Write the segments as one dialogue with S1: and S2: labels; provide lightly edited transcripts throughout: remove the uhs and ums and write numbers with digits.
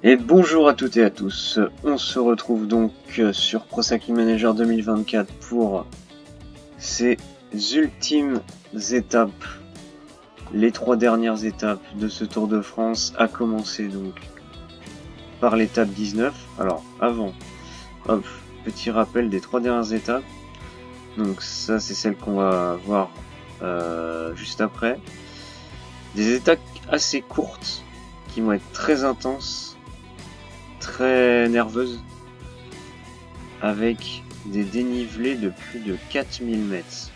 S1: Et bonjour à toutes et à tous, on se retrouve donc sur Pro Cycling Manager 2024 pour ces ultimes étapes, les 3 dernières étapes de ce Tour de France, à commencer donc par l'étape 19. Alors avant, hop, petit rappel des 3 dernières étapes, donc ça c'est celle qu'on va voir juste après. Des étapes assez courtes qui vont être très intenses, très nerveuses, avec des dénivelés de plus de 4000 mètres.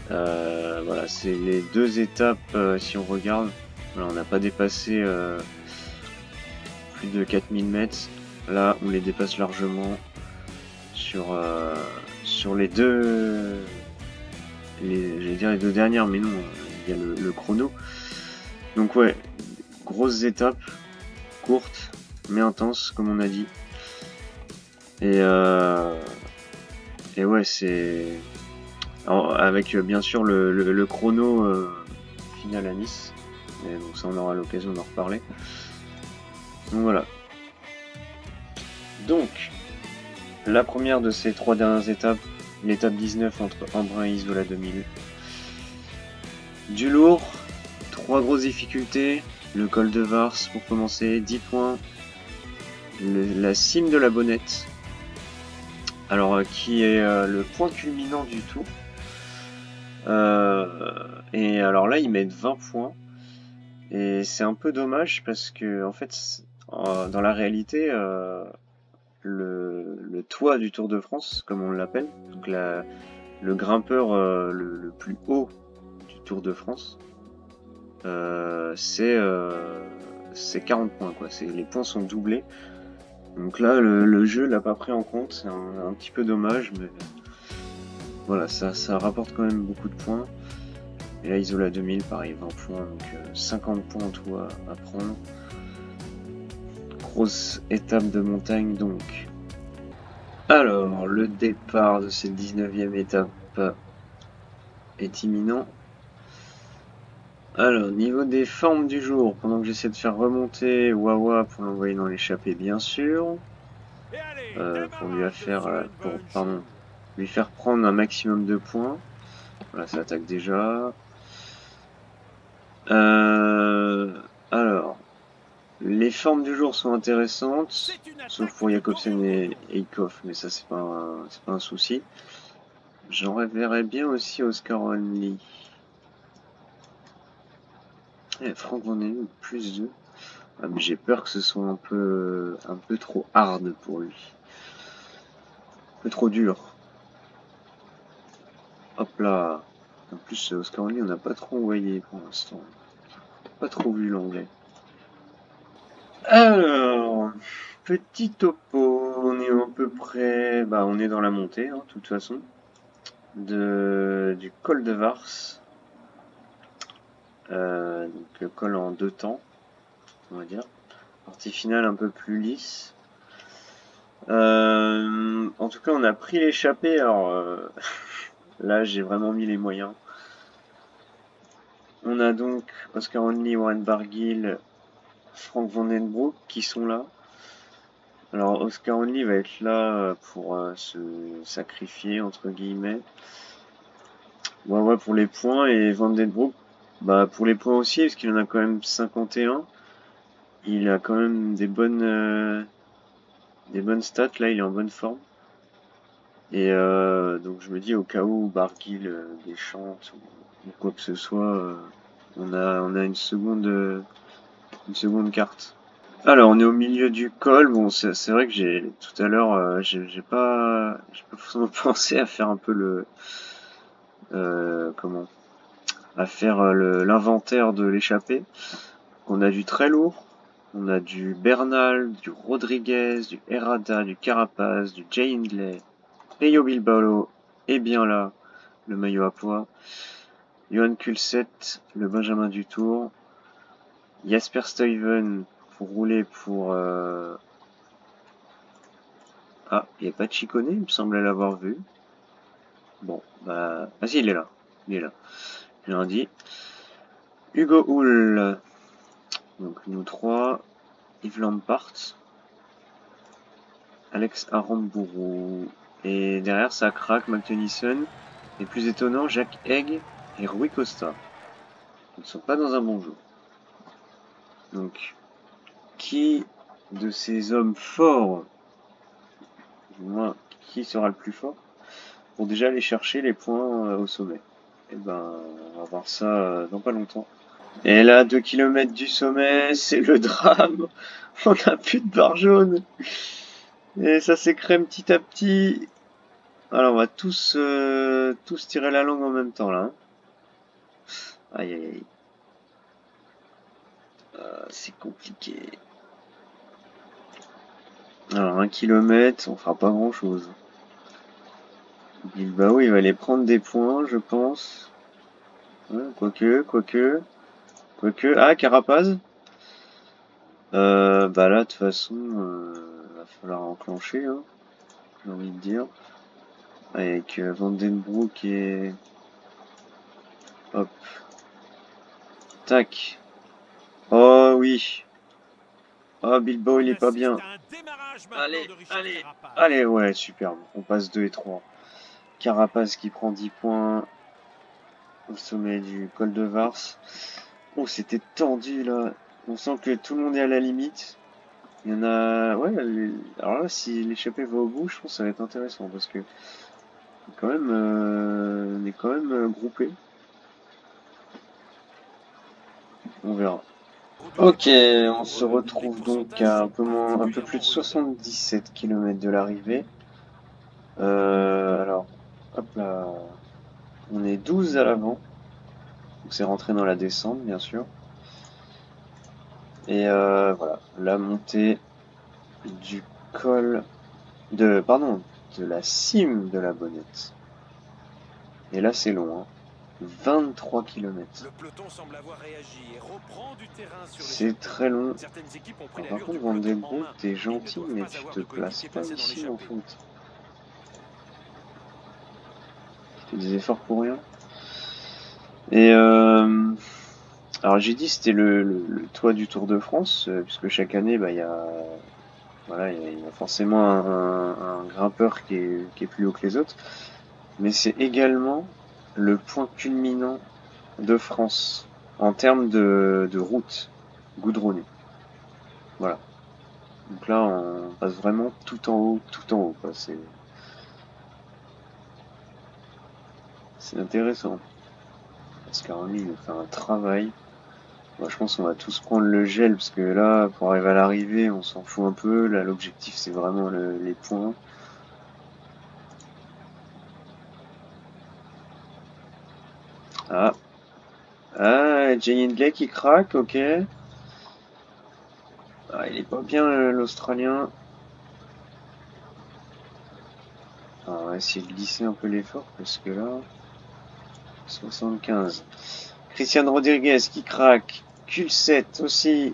S1: Voilà, c'est les 2 étapes, si on regarde, voilà, on n'a pas dépassé plus de 4000 mètres. Là, on les dépasse largement sur les deux, j'allais dire les 2 dernières, mais non, il y a le chrono. Donc ouais, grosses étapes, courtes, mais intenses, comme on a dit. Et ouais, c'est... Alors, avec bien sûr le chrono final à Nice. Mais bon, ça on aura l'occasion d'en reparler. Donc voilà. Donc, la première de ces 3 dernières étapes, l'étape 19 entre Embrun et Isola 2000. Du lourd, 3 grosses difficultés. Le col de Vars pour commencer, 10 points. La cime de la Bonnette. Alors, qui est le point culminant du tour. Et alors là, ils mettent 20 points. Et c'est un peu dommage parce que, en fait, dans la réalité, le toit du Tour de France, comme on l'appelle, donc le grimpeur le plus haut du Tour de France, c'est 40 points, quoi. Les points sont doublés. Donc là, le jeu l'a pas pris en compte, c'est un petit peu dommage, mais voilà, ça rapporte quand même beaucoup de points. Et là, Isola 2000, pareil, 20 points, donc 50 points en tout à prendre. Grosse étape de montagne, donc. Alors, le départ de cette 19e étape est imminent. Alors, niveau des formes du jour, pendant que j'essaie de faire remonter Wawa pour l'envoyer dans l'échappée, bien sûr. Pour lui faire prendre un maximum de points. Voilà, ça attaque déjà. Alors, les formes du jour sont intéressantes, sauf pour Jakobsen et Eikhoff, mais ça c'est pas un souci. J'en verrais bien aussi Oscar Only. Franck Van Enen, plus 2. Ah, mais j'ai peur que ce soit un peu trop hard pour lui. Un peu trop dur. Hop là. En plus, Oscar Only, on n'a pas trop envoyé pour l'instant. Pas trop vu l'anglais. Alors, petit topo, on est à peu près, on est dans la montée, de toute façon, du col de Vars, donc col en 2 temps, on va dire, partie finale un peu plus lisse. En tout cas, on a pris l'échappée, alors là, j'ai vraiment mis les moyens. On a donc Oscar Only, Warren Barguil, Frank Van Den Broek qui sont là. Alors Oscar Only va être là pour se sacrifier entre guillemets. Ouais, pour les points, et Van Den Broek pour les points aussi, parce qu'il en a quand même 51. Il a quand même des bonnes stats là, il est en bonne forme. Et donc je me dis au cas où Barguil déchante ou quoi que ce soit, on a une seconde carte. Alors, on est au milieu du col. Bon, c'est vrai que tout à l'heure, j'ai pas forcément pensé à faire un peu à faire l'inventaire de l'échappée. On a du très lourd, on a du Bernal, du Rodriguez, du Herrada, du Carapaz, du Jay Hindley, Peyo Bilbao, et bien là, le maillot à pois, Johan Kulset, le Benjamin du Tour, Jasper Stuyven pour rouler pour ah, il n'y a pas de Chicone, il me semblait l'avoir vu. Bon, ah si, il est là. Il est là. J'ai rien dit. Hugo Hull. Donc nous trois. Yves Lampart, Alex Aramburu. Et derrière, ça craque, McTennyson. Et plus étonnant, Jacques Egg et Rui Costa. Ils ne sont pas dans un bon jour. Donc, qui de ces hommes forts, du moins, qui sera le plus fort, pour déjà aller chercher les points au sommet? Et ben, on va voir ça dans pas longtemps. Et là, 2 km du sommet, c'est le drame. On n'a plus de barre jaune. Et ça s'écrème petit à petit. Alors, on va tous tirer la langue en même temps, là. Aïe, aïe, aïe. C'est compliqué. Alors, 1 km, on fera pas grand-chose. Bilbao, il va aller prendre des points, je pense. Ouais, quoique. Ah, Carapaz. Bah là, de toute façon, va falloir enclencher, hein, j'ai envie de dire. Avec Vandenbroek et... Hop. Tac. Oh oui. Oh, Bilbao, il est pas bien. Allez, ouais, superbe. On passe 2 et 3. Carapaz qui prend 10 points au sommet du col de Vars. Oh, c'était tendu, là. On sent que tout le monde est à la limite. Il y en a... Ouais, alors là, si l'échappée va au bout, je pense que ça va être intéressant, parce que... Quand même, on est quand même groupés. On verra. Ok, on se retrouve donc à un peu plus de 77 km de l'arrivée. Alors, hop là, on est 12 à l'avant. Donc c'est rentré dans la descente, bien sûr. Et voilà, la montée du col de, pardon, de la cime de la Bonnette. Et là, c'est long, hein. 23 km. C'est très long. Alors, par contre, Vandenbroek, t'es gentil, mais tu te places pas ici en fait. Tu fais des efforts pour rien. Et alors j'ai dit c'était le toit du Tour de France, puisque chaque année, bah, il y a, voilà, il y a forcément un grimpeur qui est plus haut que les autres. Mais c'est également le point culminant de France en termes de route goudronnée. Voilà. Donc là, on passe vraiment tout en haut, quoi. C'est intéressant. Parce qu'Army nous fait un travail. Moi, je pense qu'on va tous prendre le gel, parce que là, pour arriver à l'arrivée, on s'en fout un peu. Là, l'objectif, c'est vraiment les points. Ah. Ah, Jay Hindley qui craque, ok. Ah, il est pas bien, l'Australien. Alors, on va essayer de lisser un peu l'effort, parce que là... 75. Christian Rodriguez qui craque. Q7 aussi.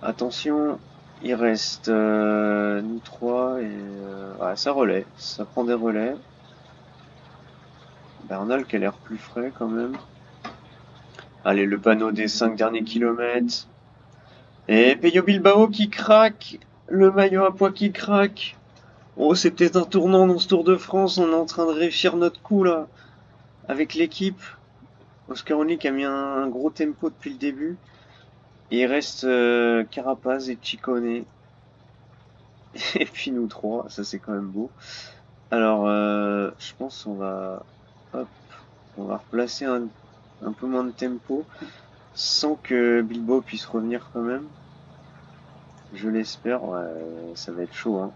S1: Attention, il reste nous trois et ouais, ça relaie, ça prend des relais. Bernal qui a l'air plus frais quand même. Allez, le panneau des 5 derniers kilomètres. Et Peyo Bilbao qui craque. Le maillot à pois qui craque. Oh, c'est peut-être un tournant dans ce Tour de France. On est en train de réussir notre coup là. Avec l'équipe. Oscar Only qui a mis un gros tempo depuis le début. Et il reste Carapaz et Ciccone. Et puis nous trois, ça c'est quand même beau. Alors, je pense qu'on va, hop, on va replacer un peu moins de tempo, sans que Bilbao puisse revenir quand même. Je l'espère, ouais, ça va être chaud, hein.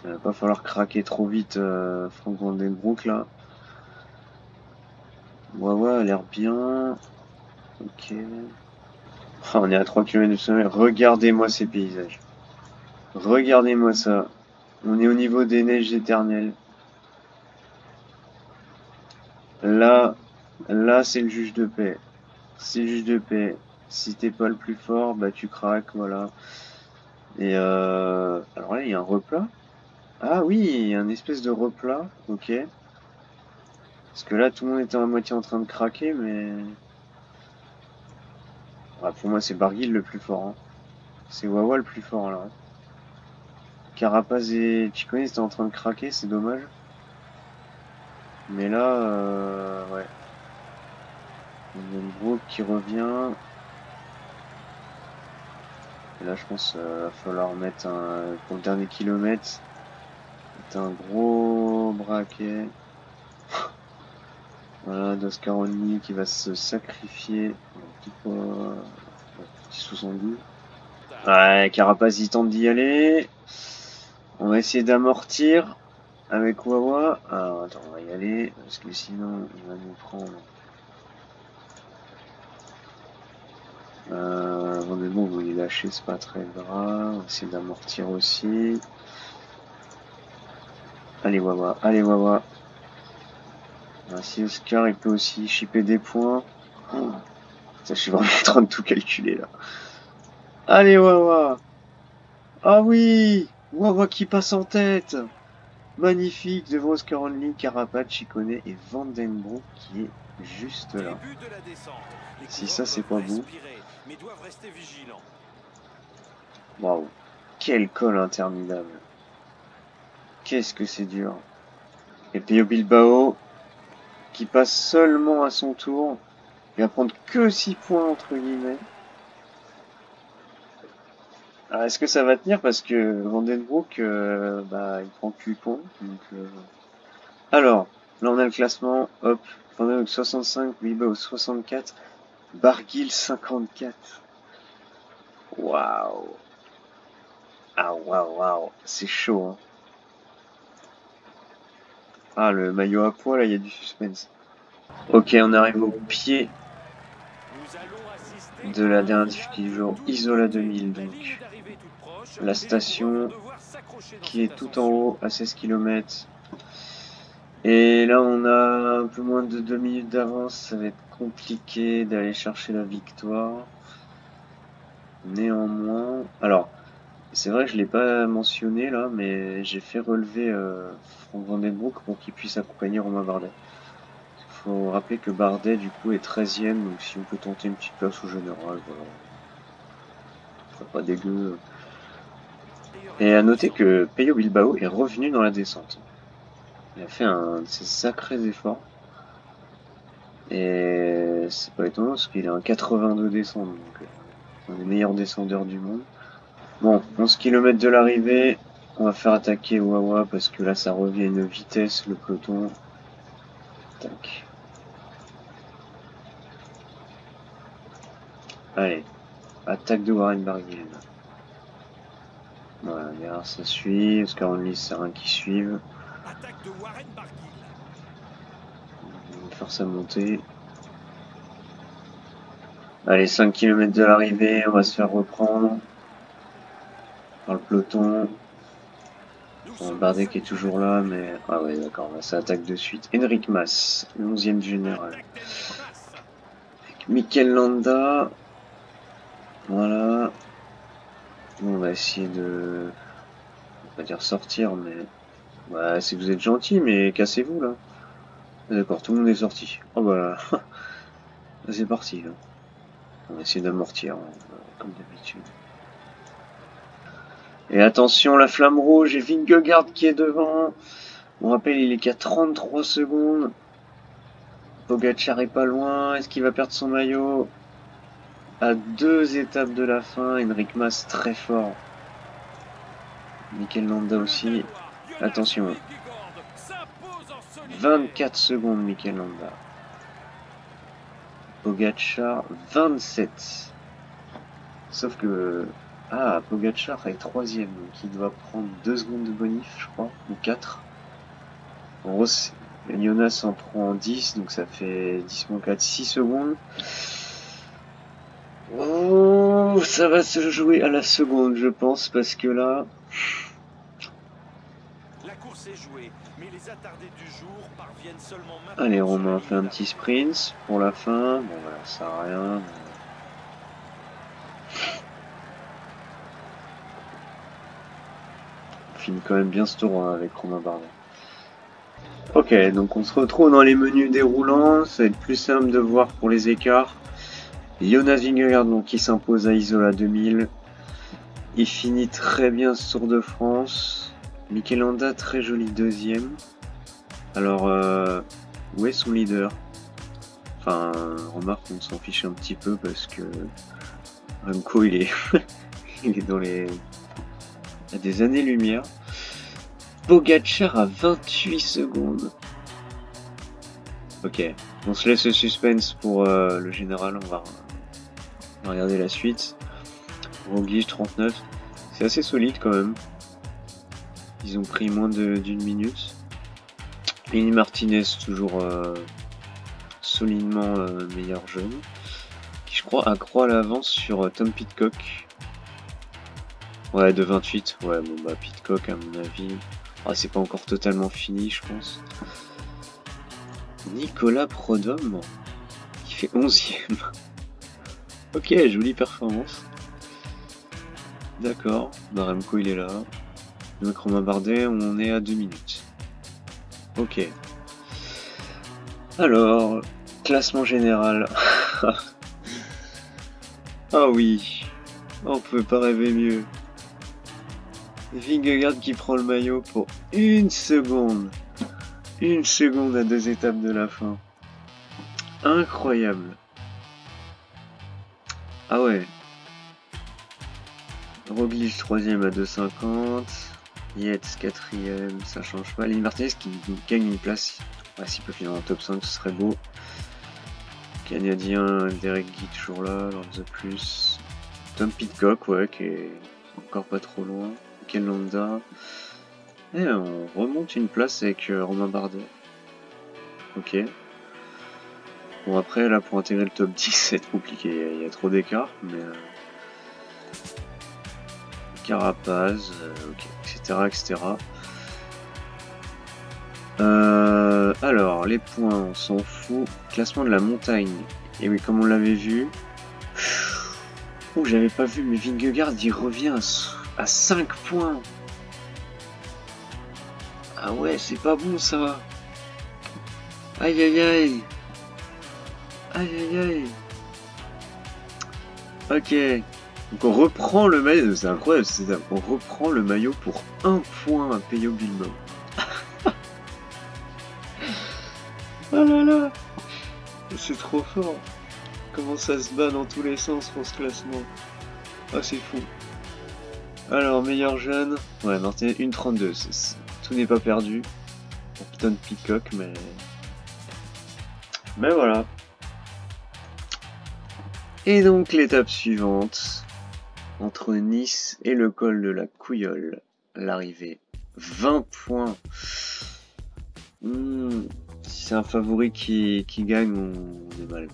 S1: Il va pas falloir craquer trop vite, Frank Vandenbroek là. Ouais, a l'air bien. Ok. Ah, on est à 3 km du sommet. Regardez-moi ces paysages. Regardez-moi ça. On est au niveau des neiges éternelles. Là, c'est le juge de paix. C'est le juge de paix. Si t'es pas le plus fort, bah tu craques, voilà. Et alors là, il y a un replat. Ah oui, il y a un espèce de replat, ok. Parce que là, tout le monde était à moitié en train de craquer, mais... Ah, pour moi, c'est Barguil le plus fort. Hein. C'est Wawa le plus fort là. Carapaz et Ciccone étaient en train de craquer, c'est dommage. Mais là, ouais. Brook qui revient. Et là, je pense qu'il va falloir mettre pour le dernier kilomètre, mettre un gros braquet. Voilà, Doscaroni qui va se sacrifier. Petit 72. Ouais, Carapaz il tente d'y aller. On va essayer d'amortir avec Wawa. Alors attends, on va y aller parce que sinon il va nous prendre. Bon, mais bon, vous les lâchez, c'est pas très grave. On va essayer d'amortir aussi. Allez Wawa, allez Wawa. Si Oscar il peut aussi chipper des points. Oh, ça, je suis vraiment en train de tout calculer là. Allez Wawa. Ah oui, Wawa qui passe en tête. Magnifique devant Oscar Only, Carapaz, Ciccone et Vandenbroek qui est juste là. Si ça c'est pas beau. Waouh, quel col interminable. Qu'est-ce que c'est dur. Et Pello Bilbao qui passe seulement à son tour. Il va prendre que 6 points entre guillemets. Alors, est-ce que ça va tenir parce que Vandenbroek bah il prend que 8 points. Donc, alors, là on a le classement, hop, Vandenbroek 65, Bilbao 64, Barguil 54. Waouh. Ah waouh, c'est chaud hein. Ah le maillot à pois là, il y a du suspense. Ok, on arrive au pied de la dernière difficulté du jour, Isola 2000 donc. La station qui est tout en haut à 16 km. Et là on a un peu moins de 2 minutes d'avance, ça va être compliqué d'aller chercher la victoire. Néanmoins, alors c'est vrai que je l'ai pas mentionné là, mais j'ai fait relever Franck Vandenbroek pour qu'il puisse accompagner Romain Bardet. Il faut rappeler que Bardet du coup est 13ème, donc si on peut tenter une petite place au général, voilà. Ce serait pas dégueu. Et à noter que Pello Bilbao est revenu dans la descente. Il a fait un de ses sacrés efforts. Et c'est pas étonnant parce qu'il a un 82 descente, donc un des meilleurs descendeurs du monde. Bon, 11 km de l'arrivée, on va faire attaquer Wawa parce que là ça revient à une vitesse le peloton. Tac. Allez, attaque de Warren Barguil. Voilà, derrière ça suit, Oscar Only c'est rien qui suivent.
S2: Attaque de Warren Barguil.
S1: On va faire sa montée. Allez, 5 km de l'arrivée, on va se faire reprendre par le peloton. Bon, Bardet qui est toujours là, mais... Ah ouais, d'accord, ça attaque de suite. Henrik Mas, le 11e général. Avec Mikel Landa. Voilà. On va essayer de... On va pas dire sortir, mais... Ouais, si vous êtes gentil, mais cassez-vous, là. D'accord, tout le monde est sorti. Oh bah là. C'est parti, là. On va essayer d'amortir, comme d'habitude. Et attention, la flamme rouge et Vingegaard qui est devant. On rappelle, il est qu'à 33 secondes. Pogacar est pas loin. Est-ce qu'il va perdre son maillot? À 2 étapes de la fin, Henrik Mas très fort. Mikel Landa aussi. Attention. 24 secondes, Mikel Landa. Pogacar, 27. Sauf que... Ah, Pogacar est 3ème, donc il doit prendre 2 secondes de bonif, je crois, ou 4. En gros, Jonas en prend 10, donc ça fait 10 moins 4, 6 secondes. Oh, ça va se jouer à la seconde, je pense, parce que là...
S2: La course est jouée, mais les attardés du jour parviennent seulement maintenant.
S1: Allez, Romain fait un petit sprint pour la fin. Bon, voilà, ça sert à rien. Mais... on finit quand même bien ce tour avec Romain Bardet. Ok, donc on se retrouve dans les menus déroulants. Ça va être plus simple de voir pour les écarts. Jonas Vingegaard donc, qui s'impose à Isola 2000. Il finit très bien ce Tour de France. Mikel Landa, très joli deuxième. Alors, où est son leader? Enfin, remarque, on s'en fiche un petit peu parce que Remco, il est, il est dans les... à des années-lumière. Pogacar à 28 secondes. Ok, on se laisse le suspense pour le général, on va regarder la suite. Roglic 39, c'est assez solide quand même. Ils ont pris moins d'une minute. Lenny Martinez toujours solidement meilleur jeune. Qui je crois accroît l'avance sur Tom Pidcock. Ouais, de 28. Ouais, bon bah Pidcock à mon avis. Ah, c'est pas encore totalement fini, je pense. Nicolas Prodhomme qui fait 11ème. Ok, jolie performance. D'accord, bah Remco il est là. Donc Romain Bardet, on est à 2 minutes. Ok. Alors, classement général. Ah oui, on peut pas rêver mieux. Vingegaard qui prend le maillot pour 1 seconde. 1 seconde à 2 étapes de la fin. Incroyable. Ah ouais. Roglic 3ème à 2,50. Yates 4ème, ça change pas. Lenny Martinez qui gagne une place. Ouais, s'il peut finir dans le top 5, ce serait beau. Canadien, Derek Guy toujours là, Lord the Plus. Tom Pidcock, ouais, qui est encore pas trop loin. Ken Landa. Et on remonte une place avec Romain Bardet. Ok. Bon, après, là, pour intégrer le top 10, c'est compliqué. Il y a trop d'écart, mais... Carapaz, ok, etc., etc. Alors, les points, on s'en fout. Classement de la montagne. Et oui, comme on l'avait vu... Oh, j'avais pas vu, mais Vingegaard, il revient à 5 points. Ah ouais, c'est pas bon, ça. Aïe, aïe, aïe. Aïe, aïe, aïe. Ok. Donc on reprend le maillot, c'est incroyable, on reprend le maillot pour 1 point à Peyo Bilbao. Oh là là. C'est trop fort. Comment ça se bat dans tous les sens pour ce classement. Ah, c'est fou. Alors, meilleur jeune. Ouais, Martinez, 1,32. Tout n'est pas perdu. Captain Peacock, mais... Mais voilà. Et donc, l'étape suivante. Entre Nice et le col de la Couillole. L'arrivée. 20 points. Si c'est un favori qui gagne, on est mal.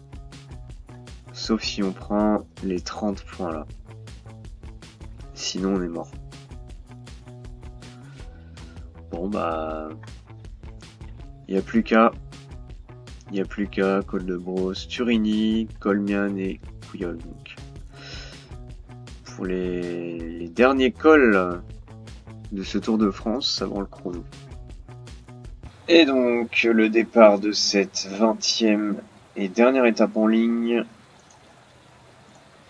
S1: Sauf si on prend les 30 points là. Sinon on est mort. Bon bah... Il n'y a plus qu'à. Col de Brosse, Turini, Colmian et Couillol. Donc. Pour les derniers cols de ce Tour de France avant le chrono. Et donc le départ de cette 20e et dernière étape en ligne.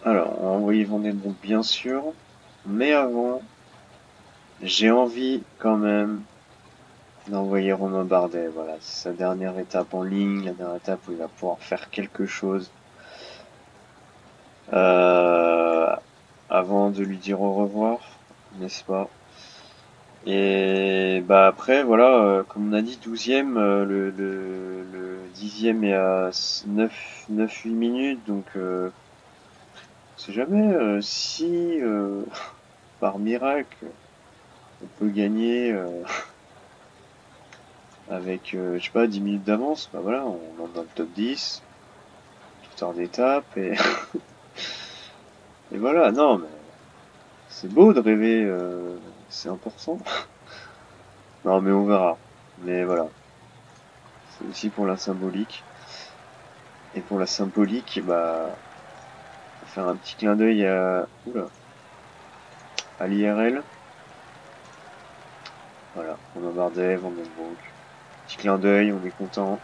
S1: Alors, on va envoyer Van Den Broek bien sûr, mais avant, j'ai envie quand même d'envoyer Romain Bardet. Voilà, c'est sa dernière étape en ligne, la dernière étape où il va pouvoir faire quelque chose. Avant de lui dire au revoir, n'est-ce pas? Et bah après, voilà, comme on a dit, 12e, le 10e est à 9-8 minutes, donc on sait jamais si par miracle on peut gagner avec, je sais pas, 10 minutes d'avance, bah voilà, on entre dans le top 10, toute heure d'étape, et... et voilà, non, mais c'est beau de rêver, c'est important. Non, mais on verra. Mais voilà. C'est aussi pour la symbolique. Et pour la symbolique, bah, on va faire un petit clin d'œil à, oula, à l'IRL. Voilà, on a Bardet, Van Den Broek. Petit clin d'œil, on est content.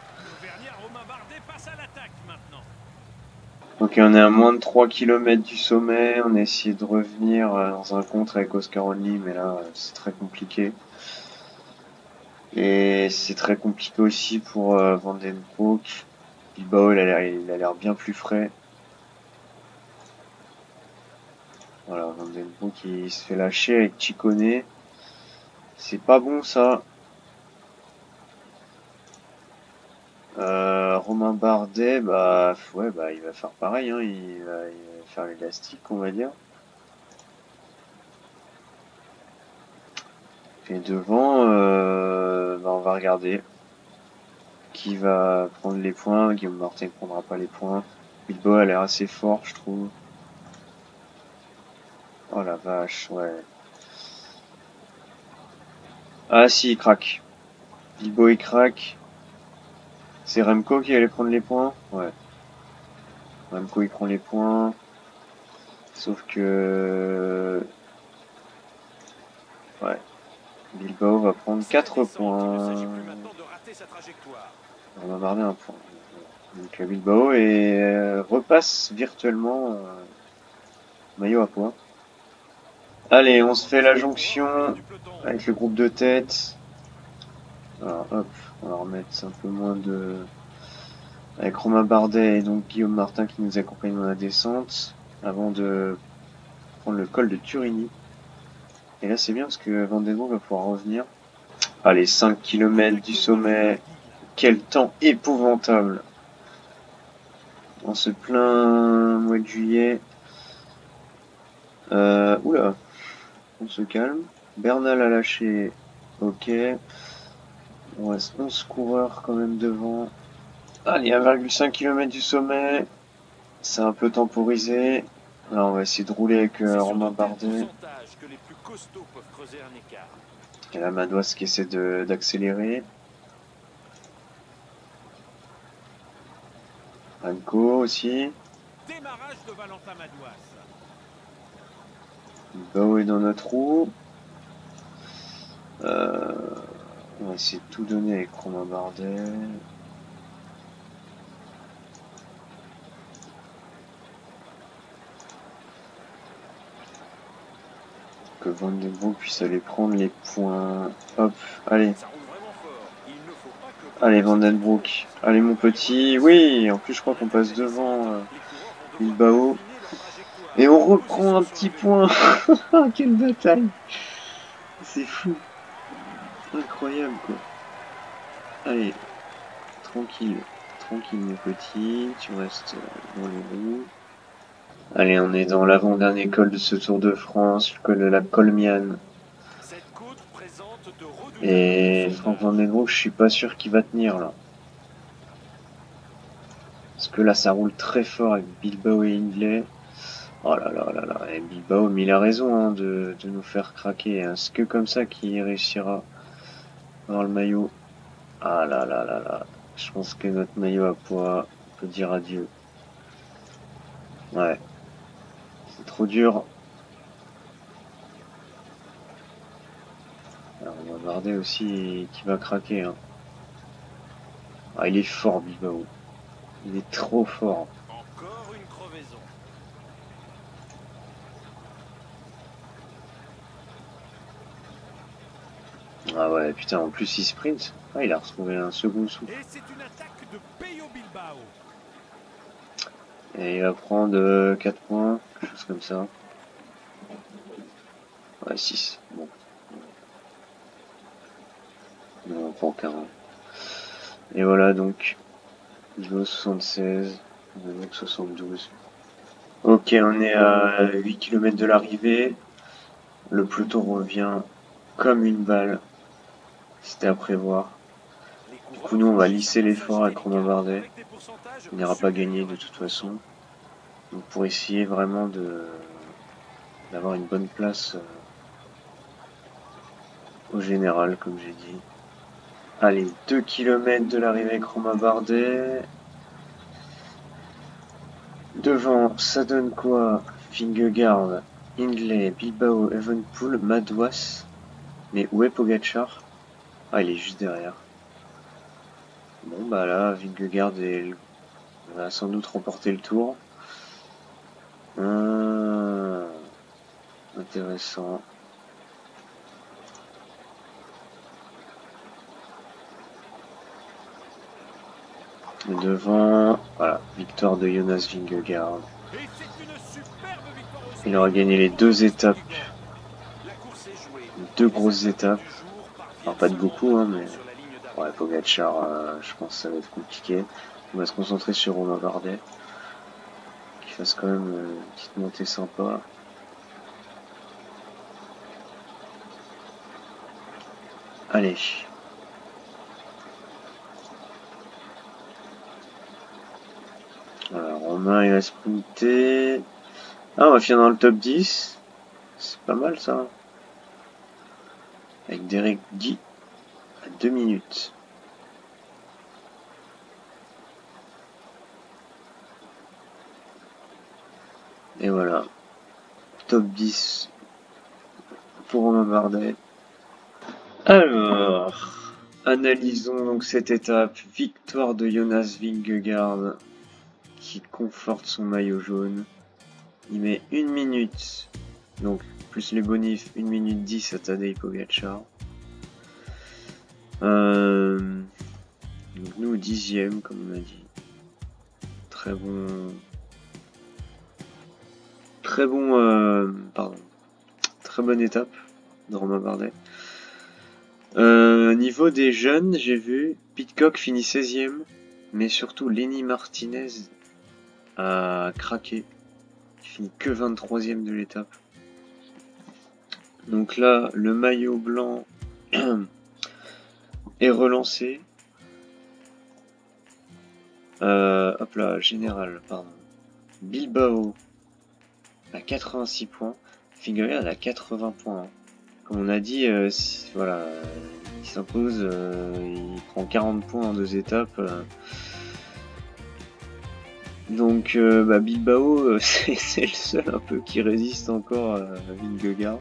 S1: Ok, on est à moins de 3 km du sommet. On a essayé de revenir dans un contre avec Oscar Only, mais là, c'est très compliqué. Et c'est très compliqué aussi pour Van den Broek. Bilbao, il a l'air bien plus frais. Voilà, Van den Broek, il se fait lâcher avec Chicone. C'est pas bon, ça. Romain Bardet, bah, ouais, bah, il va faire pareil, hein. Il va faire l'élastique, on va dire. Et devant, bah, on va regarder qui va prendre les points. Guillaume Martin ne prendra pas les points. Bilbao a l'air assez fort, je trouve. Oh la vache, ouais. Ah si, il craque. Bilbao, il craque. C'est Remco qui allait prendre les points? Ouais. Remco, il prend les points. Sauf que... Ouais. Bilbao va prendre 4 points. On va marrer un point. Donc Bilbao repasse virtuellement maillot à poids. Allez, on se fait la jonction avec le groupe de tête. Alors hop, on va remettre un peu moins de... Avec Romain Bardet et donc Guillaume Martin qui nous accompagne dans la descente. Avant de prendre le col de Turini. Et là c'est bien parce que Van den Broek va pouvoir revenir. Allez, 5 km du sommet. Quel temps épouvantable. En ce plein mois de juillet. Oula, on se calme. Bernal a lâché. Ok. On reste 11 coureurs quand même devant. Allez, 1,5 km du sommet. C'est un peu temporisé. Là, on va essayer de rouler avec Romain Bardet. Et la Madouas qui essaie d'accélérer. Anko aussi.
S2: Démarrage de Valentin Madouas.
S1: Bao est dans notre roue. On va essayer de tout donner avec Romain Bardet. Que Van den Broek puisse aller prendre les points. Hop, allez. Allez, Van den Broek. Allez, mon petit. Oui, en plus, je crois qu'on passe devant Bilbao. Et on reprend un petit point. Quelle bataille. C'est fou. Incroyable, quoi. Allez, tranquille. Tranquille, mon petit. Tu restes dans les roues. Allez, on est dans l'avant-dernier col de ce Tour de France, le col de la Colmiane. Et Franck Van den Broek, je suis pas sûr qu'il va tenir là. Parce que là, ça roule très fort avec Bilbao et Hindley. Oh là là là là. Et Bilbao, mais il a raison hein, de nous faire craquer. Hein. C'est que comme ça qu'il réussira à avoir le maillot. Ah là là là là. Je pense que notre maillot à poids peut dire adieu. Ouais. C'est trop dur. Alors, on va Bardet aussi qui va craquer. Hein. Ah, il est fort, Bilbao. Il est trop fort.
S2: Encore une crevaison.
S1: Ah ouais, putain, en plus il sprint. Ah, il a retrouvé un second souffle.
S2: Et c'est une attaque de Peyo Bilbao.
S1: Et il va prendre 4 points, quelque chose comme ça. Ouais, 6. Bon. Non, on prend 40. Et voilà donc. Niveau 76. Donc 72. Ok, on est à 8 km de l'arrivée. Le peloton revient comme une balle. C'était à prévoir. Du coup, nous, on va lisser l'effort avec Romain Bardet. Il n'ira pas gagner de toute façon. Donc, pour essayer vraiment d'avoir une bonne place au général, comme j'ai dit. Allez, 2 km de l'arrivée avec Romain Bardet. Devant, ça donne quoi? Vingegaard, Hindley, Bilbao, Evenepoel, Madouas. Mais où est Pogacar? Ah, il est juste derrière. Bon, bah là, Vingegaard va sans doute remporter le tour. Ah, intéressant. Et devant, voilà, victoire de Jonas Vingegaard.
S2: Et c'est une superbe victoire au
S1: Il aura
S2: sprint
S1: gagné les
S2: pour
S1: 2
S2: Jonas
S1: étapes,
S2: Vingegaard. La course est jouée
S1: 2
S2: et les
S1: grosses
S2: atardés
S1: étapes.
S2: du jour
S1: Alors
S2: parviennent
S1: pas de
S2: seulement
S1: beaucoup, hein,
S2: maintenant
S1: mais
S2: sur la ligne
S1: ouais,
S2: d'arrivée.
S1: Pogacar, je pense que ça va être compliqué. On va se concentrer sur Romain Bardet, qui fasse quand même une petite montée sympa. Allez. Voilà, Romain il va sprinter. Ah, on va finir dans le top 10. C'est pas mal ça. Avec Derek Guy à 2 minutes. Et voilà. Top 10 pour Romain Bardet. Alors, analysons donc cette étape. Victoire de Jonas Vingegaard qui conforte son maillot jaune. Il met 1 minute, donc plus les bonifs, 1 minute 10 à Tadej Pogacar. Donc nous 10e comme on a dit. Très bon, très bonne étape de Romain Bardet. Niveau des jeunes, j'ai vu Pidcock finit 16e, mais surtout Lenny Martinez a craqué. Il finit que 23e de l'étape. Donc là, le maillot blanc est relancé. Hop là, général, pardon. Bilbao à 86 points. Vingegaard à 80 points. Hein. Comme on a dit, voilà, il s'impose, il prend 40 points en 2 étapes. Donc Bilbao, c'est le seul un peu qui résiste encore à Vingegaard.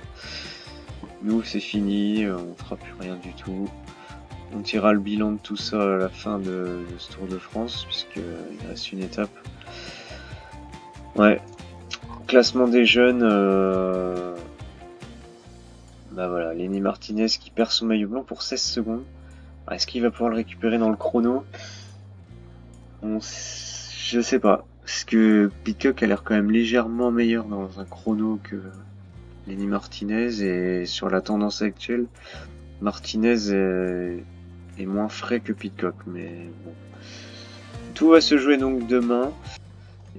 S1: Nous, c'est fini, on fera plus rien du tout. On tirera le bilan de tout ça à la fin de ce Tour de France, puisqu'il reste une étape. Ouais. Classement des jeunes, voilà, Lenny Martinez qui perd son maillot blanc pour 16 secondes. Est-ce qu'il va pouvoir le récupérer dans le chrono? Je sais pas. Parce que Pidcock a l'air quand même légèrement meilleur dans un chrono que Lenny Martinez. Et sur la tendance actuelle, Martinez est moins frais que Pidcock. Mais bon. Tout va se jouer donc demain.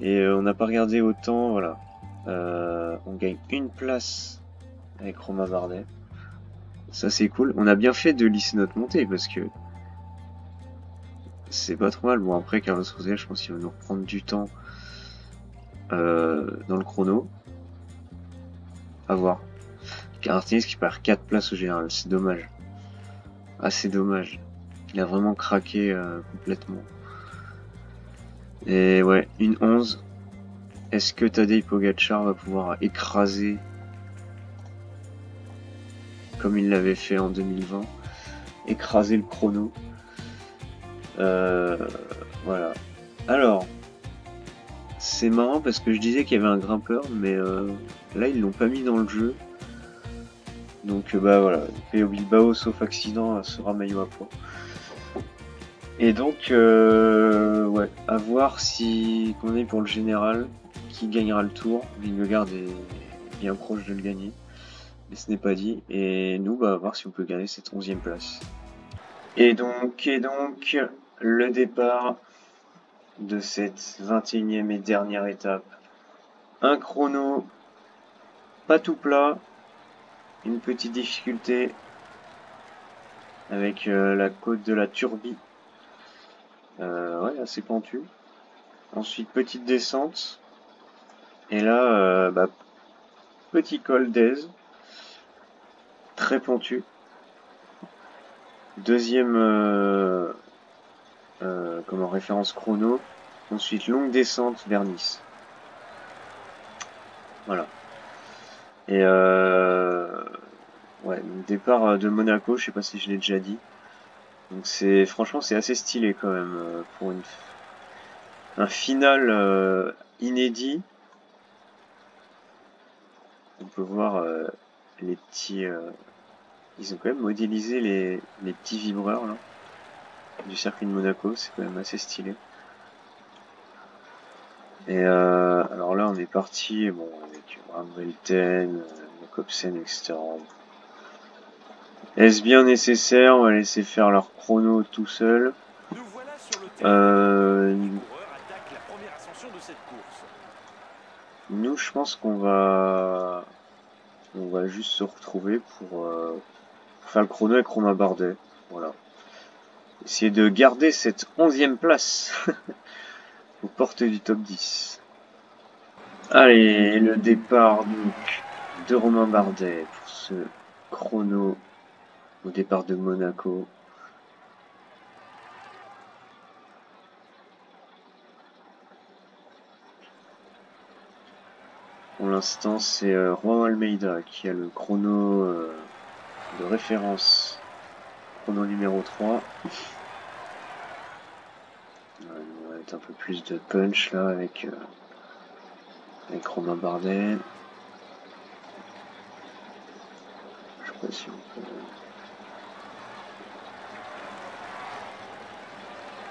S1: Et on n'a pas regardé autant. Voilà. On gagne une place avec Romain Bardet. Ça c'est cool. On a bien fait de lisser notre montée parce que c'est pas trop mal. Bon après Carlos Rosel, je pense qu'il va nous reprendre du temps dans le chrono. À voir. Martinez qui perd 4 places au général, c'est dommage. Ah c'est dommage. Il a vraiment craqué complètement. Et ouais, une 11. Est-ce que Tadej Pogacar va pouvoir écraser comme il l'avait fait en 2020, écraser le chrono? Voilà. Alors, c'est marrant parce que je disais qu'il y avait un grimpeur, mais là ils l'ont pas mis dans le jeu. Donc voilà, Pello Bilbao sauf accident sera maillot à poids. Et donc ouais, à voir si qu'on est pour le général, qui gagnera le tour. Vingegaard est bien proche de le gagner, mais ce n'est pas dit. Et nous, à voir si on peut gagner cette 11e place. Et donc le départ de cette 21e et dernière étape. Un chrono, pas tout plat, une petite difficulté avec la côte de la Turbie. Ouais, assez pentu. Ensuite, petite descente. Et là, petit col d'Aise. Très pentu. Deuxième comme en référence chrono. Ensuite, longue descente vers Nice. Voilà. Et ouais, départ de Monaco, je sais pas si je l'ai déjà dit. Donc franchement c'est assez stylé quand même pour un final inédit peut voir les petits... ils ont quand même modélisé les petits vibreurs là, du circuit de Monaco, c'est quand même assez stylé. Et alors là on est parti bon, avec Bram-Welten, Jacobsen, etc. Est-ce bien nécessaire? On va laisser faire leur chrono tout seul.
S2: Nous voilà sur le terrain. Les coureurs attaquent la première ascension de cette course.
S1: Nous, je pense qu'on va juste se retrouver pour faire le chrono avec Romain Bardet. Voilà. Essayer de garder cette 11e place aux portes du top 10. Allez, le départ donc de Romain Bardet pour ce chrono au départ de Monaco. Pour l'instant, c'est Juan Almeida qui a le chrono de référence. Chrono numéro 3. On va mettre un peu plus de punch là avec Romain Bardet. Je sais pas si on peut...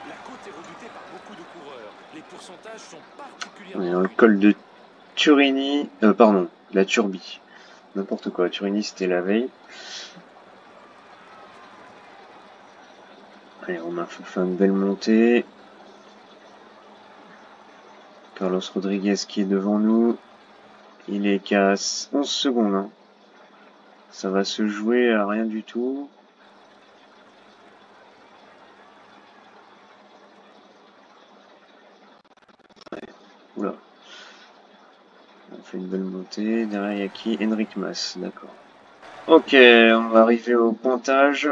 S2: La côte est redoutée par beaucoup de coureurs. Les pourcentages sont particulièrement...
S1: On est dans le col de Turini, pardon, la Turbie. N'importe quoi, Turini c'était la veille. Allez, on a fait une belle montée. Carlos Rodriguez qui est devant nous. Il est qu'à 11 secondes. Hein. Ça va se jouer à rien du tout. Ouais. Oula. On fait une belle montée. Derrière, il y a qui? Henrik Mas, d'accord. Ok, on va arriver au pointage.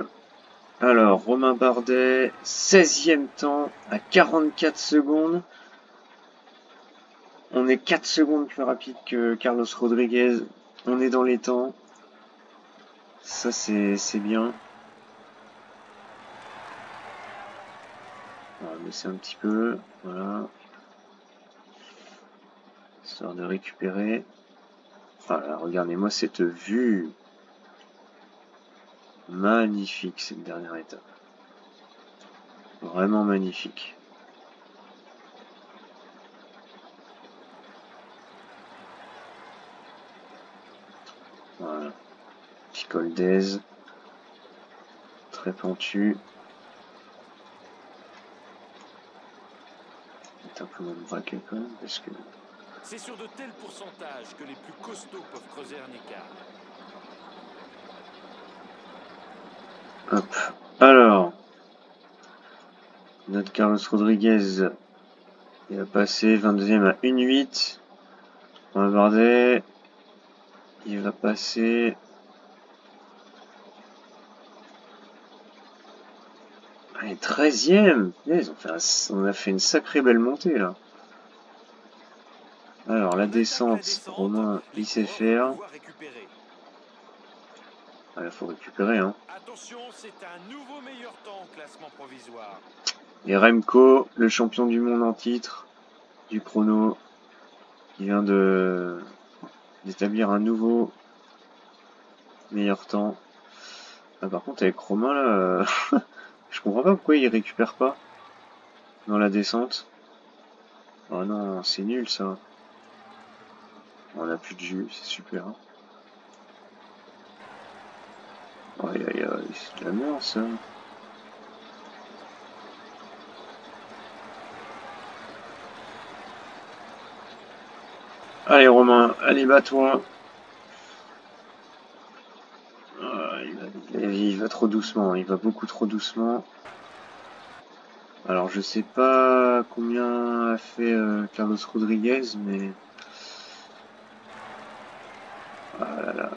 S1: Alors, Romain Bardet, 16e temps à 44 secondes. On est 4 secondes plus rapide que Carlos Rodriguez. On est dans les temps. Ça, c'est bien. On va baisser un petit peu. Voilà. Histoire de récupérer. Voilà, regardez-moi cette vue. Magnifique, cette dernière étape. Vraiment magnifique. Voilà. Petit col d'Aise. Très pentu. Un peu moins de braquet quand même, parce que...
S2: C'est sur de tels pourcentages que les plus costauds peuvent creuser un écart.
S1: Hop. Alors, notre Carlos Rodriguez, il va passer 22e à 1,8. Romain Bardet, il va passer... Allez, 13e. On a fait une sacrée belle montée là. Alors la descente, Romain, il sait faire. Il faut récupérer. Hein.
S2: Attention, c'est un nouveau meilleur temps au classement provisoire.
S1: Et Remco, le champion du monde en titre du chrono, il vient d'établir un nouveau meilleur temps. Ah, par contre avec Romain là, je comprends pas pourquoi il récupère pas dans la descente. Oh non, c'est nul ça. On a plus de jus, c'est super. Aïe aïe aïe, c'est de la merde ça. Allez Romain, allez bats-toi. Il va trop doucement, il va beaucoup trop doucement. Alors je sais pas combien a fait Carlos Rodriguez, mais... Ah là là.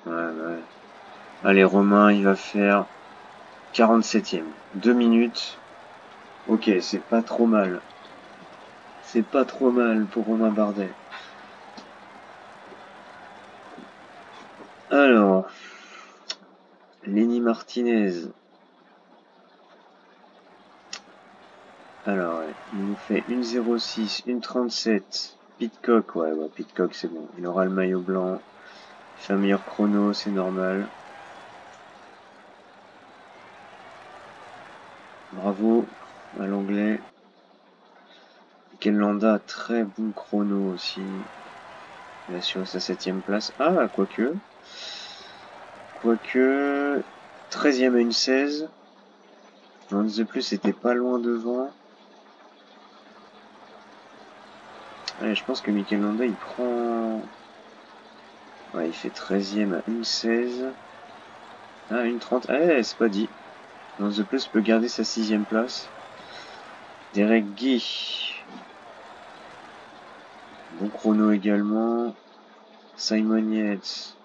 S1: Ouais. Allez Romain, il va faire 47e. 2 minutes. Ok, c'est pas trop mal. C'est pas trop mal pour Romain Bardet. Alors, Lenny Martinez. Alors, il nous fait 1,06, 1,37. Pidcock, ouais, Pidcock c'est bon. Il aura le maillot blanc. Il fait un meilleur chrono, c'est normal. Bravo à l'anglais. Mikel Landa, très bon chrono aussi. Il a assuré sa 7ème place. Ah, quoique. 13ème à une 16. On disait plus, c'était pas loin devant. Allez, je pense que Mikel Landa, il prend... Ouais, il fait 13ème à une 16. Ah, une 30. Ah, c'est pas dit. On The Plus peut garder sa 6ème place. Derek Guy. Bon chrono également. Simon Yates.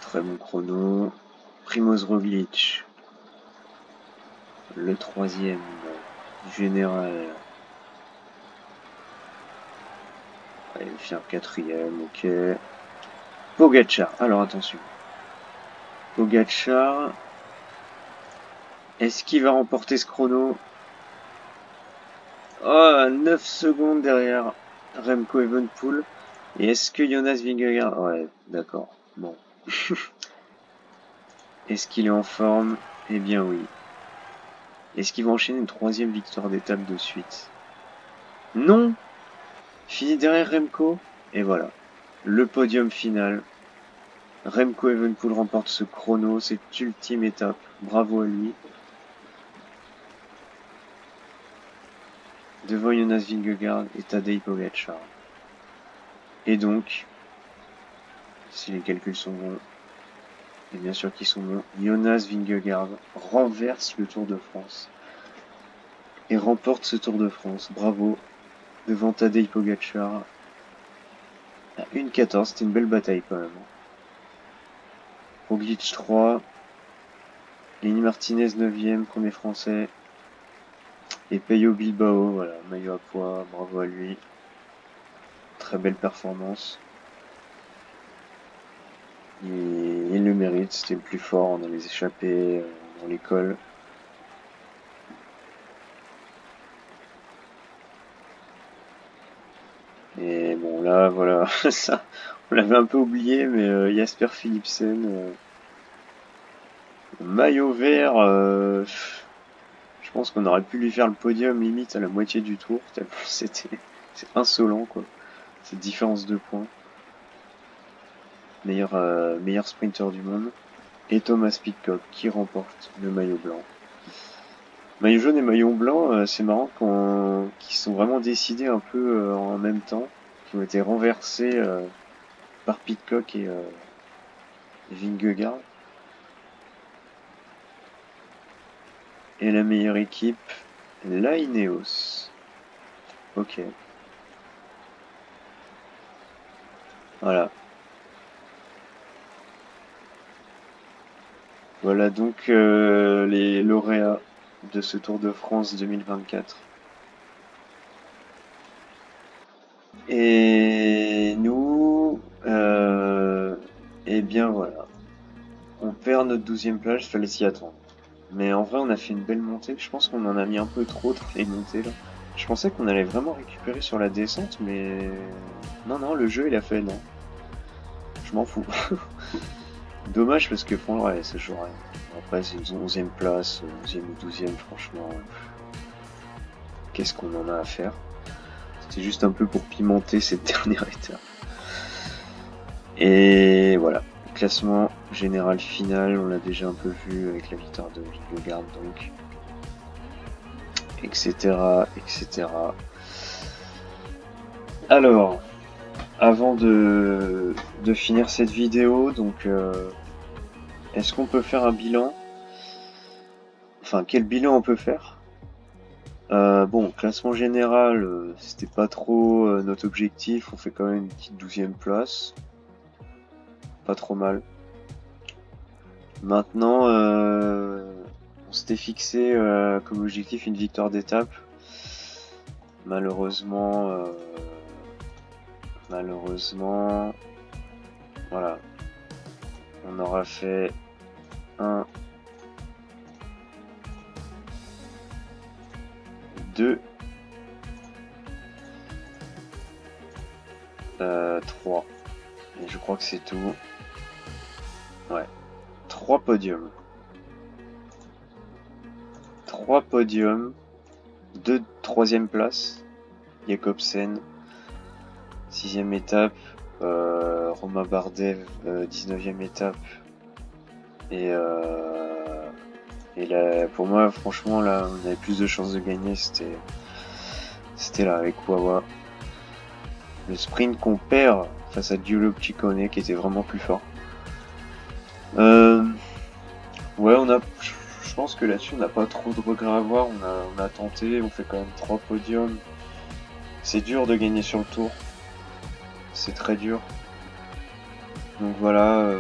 S1: Très bon chrono. Primoz Roglic. Le 3ème général. Allez, il fait un 4ème, ok. Pogacar. Alors attention. Pogacar. Est-ce qu'il va remporter ce chrono? Oh, 9 secondes derrière Remco Evenepoel. Et est-ce que Jonas Vingegaard... Ouais, d'accord. Bon. Est-ce qu'il est en forme? Eh bien oui. Est-ce qu'il va enchaîner une 3ème victoire d'étape de suite? Non! Fini derrière Remco. Et voilà. Le podium final. Remco Evenepoel remporte ce chrono, cette ultime étape. Bravo à lui. Devant Jonas Vingegaard et Tadej Pogacar. Et donc, si les calculs sont bons, et bien sûr qu'ils sont bons, Jonas Vingegaard renverse le Tour de France. Et remporte ce Tour de France. Bravo. Devant Tadej Pogacar. À 1,14, c'était une belle bataille quand même. Roglic 3. Lenny Martinez 9ème, premier français. Et Peyo Bilbao, voilà, maillot à poids, bravo à lui. Très belle performance. Et il le mérite, c'était le plus fort dans les échappées, dans l'école. Et bon là, voilà, ça, on l'avait un peu oublié, mais Jasper Philipsen, maillot vert, je pense qu'on aurait pu lui faire le podium limite à la moitié du tour, tellement c'est insolent quoi, cette différence de points. Meilleur sprinter du monde. Et Thomas Pidcock qui remporte le maillot blanc. Maillot jaune et maillot blanc, c'est marrant qu'ils sont vraiment décidés un peu en même temps, qui ont été renversés par Pidcock et Vingegaard. Et la meilleure équipe, la Ineos. Ok. Voilà. Voilà donc les lauréats de ce Tour de France 2024. Et nous, eh bien voilà. On perd notre 12ème place, il fallait s'y attendre. Mais en vrai, on a fait une belle montée. Je pense qu'on en a mis un peu trop dans les montées là. Je pensais qu'on allait vraiment récupérer sur la descente, mais non, le jeu il a fait non. Je m'en fous. Dommage parce que franchement, ouais, ça jouerait. Après, c'est une 11ème place, 11ème ou 12ème, franchement. Qu'est-ce qu'on en a à faire? C'était juste un peu pour pimenter cette dernière étape. Et voilà. Classement général final, on l'a déjà un peu vu avec la victoire de Vingegaard, donc. Etc. Alors, avant de finir cette vidéo, donc est-ce qu'on peut faire un bilan? Enfin, quel bilan on peut faire? Bon, classement général, c'était pas trop notre objectif, on fait quand même une petite 12ème place. Pas trop mal. Maintenant, on s'était fixé comme objectif une victoire d'étape. Malheureusement, voilà. On aura fait 1, 2, 3. Et je crois que c'est tout. Ouais. 3 podiums. 3 podiums. 2 troisième place. Jakobsen. 6ème étape. Romain Bardet, 19ème étape. Et là, pour moi, franchement, là, on avait plus de chances de gagner. C'était là avec Wawa. Le sprint qu'on perd face à Giulio Ciccone qui était vraiment plus fort. Ouais, je pense que là-dessus on n'a pas trop de regrets à avoir. On a tenté, on fait quand même 3 podiums. C'est dur de gagner sur le tour. C'est très dur. Donc voilà,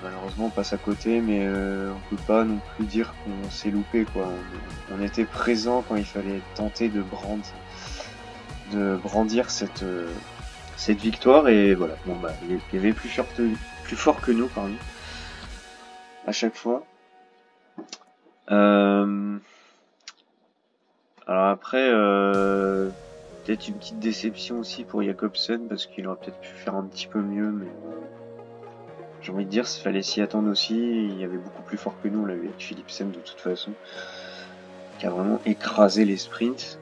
S1: malheureusement on passe à côté, mais on peut pas non plus dire qu'on s'est loupé, quoi. On était présent quand il fallait tenter de brandir cette victoire, et voilà. Bon bah il y avait plus fort que nous, pardon, à chaque fois. Alors après, peut-être une petite déception aussi pour Jakobsen, parce qu'il aurait peut-être pu faire un petit peu mieux, mais j'ai envie de dire, il fallait s'y attendre aussi. Il y avait beaucoup plus fort que nous, on l'a vu avec Philipsen de toute façon, qui a vraiment écrasé les sprints.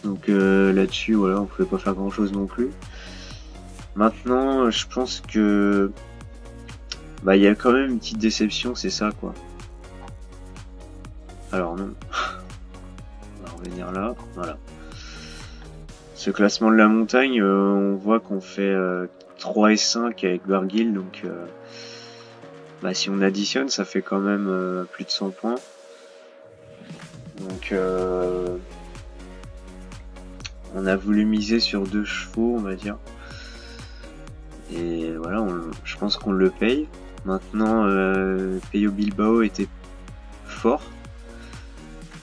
S1: Donc là-dessus, voilà, on pouvait pas faire grand-chose non plus. Maintenant, je pense que bah il y a quand même une petite déception, c'est ça, quoi. Alors non, on va revenir là, voilà. Ce classement de la montagne, on voit qu'on fait 3 et 5 avec Barguil, donc bah, si on additionne, ça fait quand même plus de 100 points. Donc on a voulu miser sur 2 chevaux, on va dire. Et voilà, je pense qu'on le paye. Maintenant, Peyo Bilbao était fort.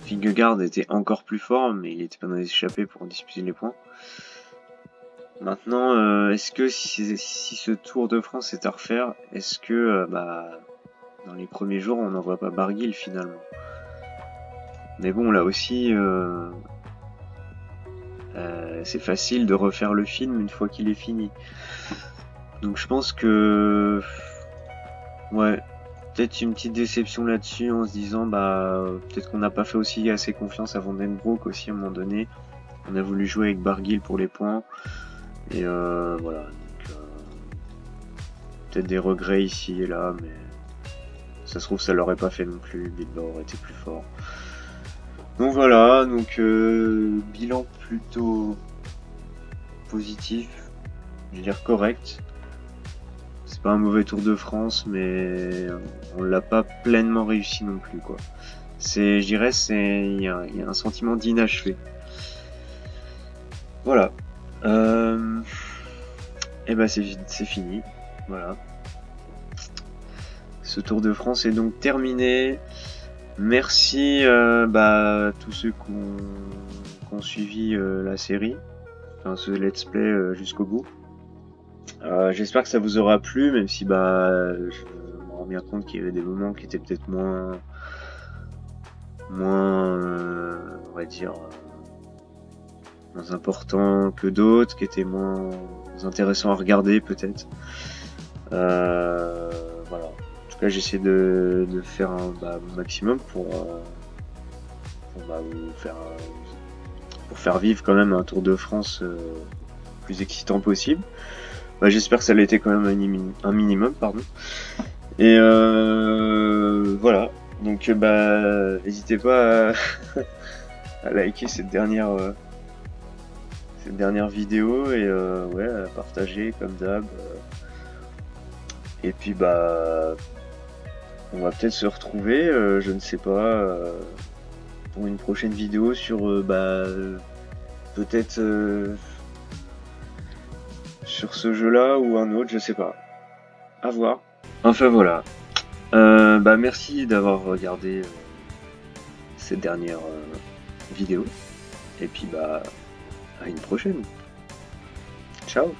S1: Vingegaard était encore plus fort, mais il était pas dans les échappées pour disputer les points. Maintenant, est-ce que si ce Tour de France est à refaire, est-ce que bah, dans les premiers jours on n'envoie pas Barguil finalement? Mais bon, là aussi, c'est facile de refaire le film une fois qu'il est fini. Donc je pense que ouais, peut-être une petite déception là-dessus, en se disant bah peut-être qu'on n'a pas fait aussi assez confiance à Van den Broek aussi à un moment donné. On a voulu jouer avec Barguil pour les points. Et voilà, donc peut-être des regrets ici et là, mais ça se trouve ça l'aurait pas fait non plus, Bilbao aurait été plus fort. Donc voilà, donc bilan plutôt positif, je veux dire correct. C'est pas un mauvais Tour de France, mais on l'a pas pleinement réussi non plus, quoi. Je dirais, il y a un sentiment d'inachevé. Voilà. Et bah c'est fini, voilà. Ce Tour de France est donc terminé. Merci à tous ceux qui ont suivi la série, enfin ce let's play jusqu'au bout. J'espère que ça vous aura plu, même si je me rends bien compte qu'il y avait des moments qui étaient peut-être moins on va dire moins importants que d'autres, qui étaient moins intéressants à regarder peut-être. Voilà. En tout cas, j'essaie de faire un maximum pour faire vivre quand même un Tour de France plus excitant possible. J'espère que ça l'a été quand même un minimum, pardon. Et voilà. Donc n'hésitez pas à liker cette dernière vidéo et à partager comme d'hab. Et puis on va peut-être se retrouver, je ne sais pas, pour une prochaine vidéo sur peut-être sur ce jeu-là ou un autre, je sais pas. À voir. Enfin voilà. Merci d'avoir regardé cette dernière vidéo. Et puis à une prochaine. Ciao.